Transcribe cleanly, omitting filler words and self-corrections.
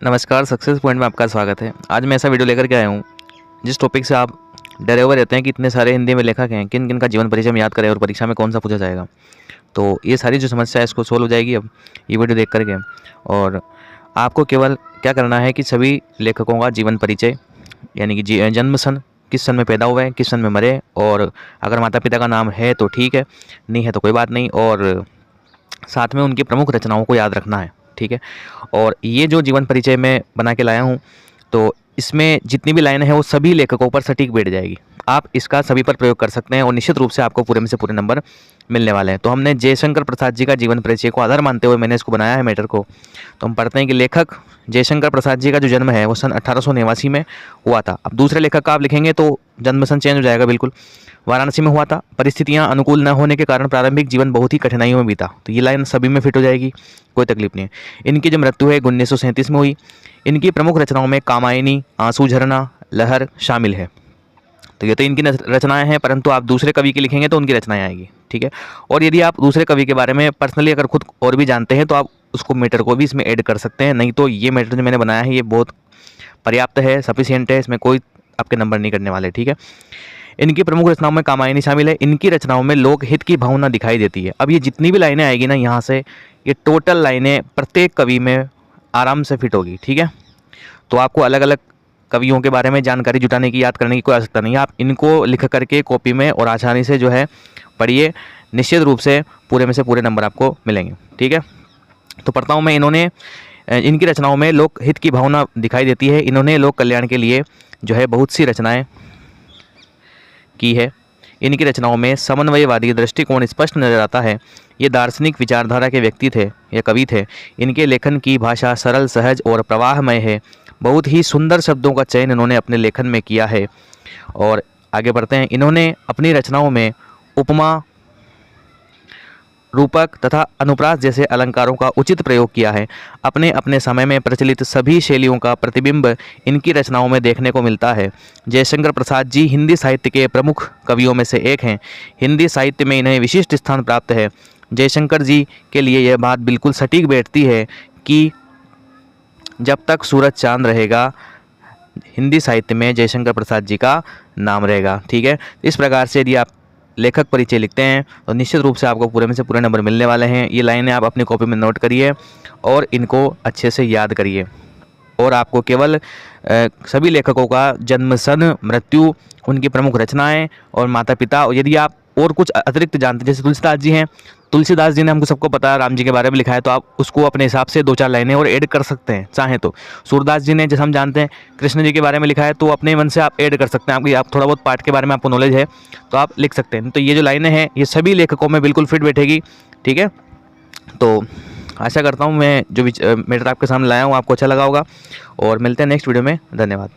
नमस्कार, success point में आपका स्वागत है। आज मैं ऐसा वीडियो लेकर के आया हूँ जिस टॉपिक से आप डरे हुए रहते हैं कि इतने सारे हिंदी में लेखक हैं, किन किन का जीवन परिचय हम याद करें और परीक्षा में कौन सा पूछा जाएगा। तो ये सारी जो समस्या है इसको सोल्व हो जाएगी अब ये वीडियो देख करके। और आपको केवल क्या करना है कि सभी लेखकों का जीवन परिचय यानी कि जन्म सन, किस सन में पैदा हुए, किस सन में मरे, और अगर माता पिता का नाम है तो ठीक है, नहीं है तो कोई बात नहीं, और साथ में उनकी प्रमुख रचनाओं को याद रखना है। ठीक है। और ये जो जीवन परिचय मैं बना के लाया हूँ, तो इसमें जितनी भी लाइनें हैं वो सभी लेखकों पर सटीक बैठ जाएगी। आप इसका सभी पर प्रयोग कर सकते हैं और निश्चित रूप से आपको पूरे में से पूरे नंबर मिलने वाले हैं। तो हमने जयशंकर प्रसाद जी का जीवन परिचय को आधार मानते हुए मैंने इसको बनाया है मैटर को। तो हम पढ़ते हैं कि लेखक जयशंकर प्रसाद जी का जो जन्म है वो सन 1889 में हुआ था। अब दूसरे लेखक का आप लिखेंगे तो जन्म सन चेंज हो जाएगा बिल्कुल। वाराणसी में हुआ था। परिस्थितियां अनुकूल न होने के कारण प्रारंभिक जीवन बहुत ही कठिनाइयों में बीता। तो ये लाइन सभी में फिट हो जाएगी, कोई तकलीफ नहीं है। इनकी जो मृत्यु है 1937 में हुई। इनकी प्रमुख रचनाओं में कामायनी, आंसू झरना, लहर शामिल है। तो ये तो इनकी रचनाएं हैं, परंतु आप दूसरे कवि की लिखेंगे तो उनकी रचनाएं आएगी। ठीक है। और यदि आप दूसरे कवि के बारे में पर्सनली अगर खुद और भी जानते हैं तो आप उसको मैटर को भी इसमें ऐड कर सकते हैं। नहीं तो ये मैटर जो मैंने बनाया है ये बहुत पर्याप्त है, सफिशियंट है, इसमें कोई आपके नंबर नहीं करने वाले। ठीक है। इनकी प्रमुख रचनाओं में कामायनी शामिल है। इनकी रचनाओं में लोकहित की भावना दिखाई देती है। अब ये जितनी भी लाइनें आएगी ना यहाँ से, ये टोटल लाइनें प्रत्येक कवि में आराम से फिट होगी। ठीक है। तो आपको अलग अलग कवियों के बारे में जानकारी जुटाने की, याद करने की कोई आवश्यकता नहीं है। आप इनको लिख करके कॉपी में और आसानी से जो है पढ़िए, निश्चित रूप से पूरे में से पूरे नंबर आपको मिलेंगे। ठीक है। तो पढ़ता हूँ मैं। इनकी रचनाओं में लोकहित की भावना दिखाई देती है। इन्होंने लोक कल्याण के लिए जो है बहुत सी रचनाएं की है। इनकी रचनाओं में समन्वयवादी दृष्टिकोण स्पष्ट नजर आता है। ये दार्शनिक विचारधारा के व्यक्ति थे या कवि थे। इनके लेखन की भाषा सरल, सहज और प्रवाहमय है। बहुत ही सुंदर शब्दों का चयन इन्होंने अपने लेखन में किया है। और आगे बढ़ते हैं। इन्होंने अपनी रचनाओं में उपमा, रूपक तथा अनुप्रास जैसे अलंकारों का उचित प्रयोग किया है। अपने अपने समय में प्रचलित सभी शैलियों का प्रतिबिंब इनकी रचनाओं में देखने को मिलता है। जयशंकर प्रसाद जी हिंदी साहित्य के प्रमुख कवियों में से एक हैं। हिंदी साहित्य में इन्हें विशिष्ट स्थान प्राप्त है। जयशंकर जी के लिए यह बात बिल्कुल सटीक बैठती है कि जब तक सूरज चांद रहेगा हिंदी साहित्य में जयशंकर प्रसाद जी का नाम रहेगा। ठीक है। इस प्रकार से यदि आप लेखक परिचय लिखते हैं तो निश्चित रूप से आपको पूरे में से पूरे नंबर मिलने वाले हैं। ये लाइनें आप अपनी कॉपी में नोट करिए और इनको अच्छे से याद करिए। और आपको केवल सभी लेखकों का जन्म सन, मृत्यु, उनकी प्रमुख रचनाएं और माता पिता, और यदि आप और कुछ अतिरिक्त जानते हैं, जैसे तुलसीदास जी हैं, तुलसीदास जी ने हमको सबको पता है राम जी के बारे में लिखा है, तो आप उसको अपने हिसाब से 2-4 लाइनें और ऐड कर सकते हैं चाहें तो। सूरदास जी ने, जैसे हम जानते हैं, कृष्ण जी के बारे में लिखा है, तो अपने मन से आप ऐड कर सकते हैं। आपकी आप थोड़ा बहुत पाठ के बारे में आपको नॉलेज है तो आप लिख सकते हैं। तो ये जो लाइनें हैं ये सभी लेखकों में बिल्कुल फिट बैठेगी। ठीक है। तो आशा करता हूँ मैं जो भी मैटर आपके सामने लाया हूँ आपको अच्छा लगा होगा, और मिलते हैं नेक्स्ट वीडियो में। धन्यवाद।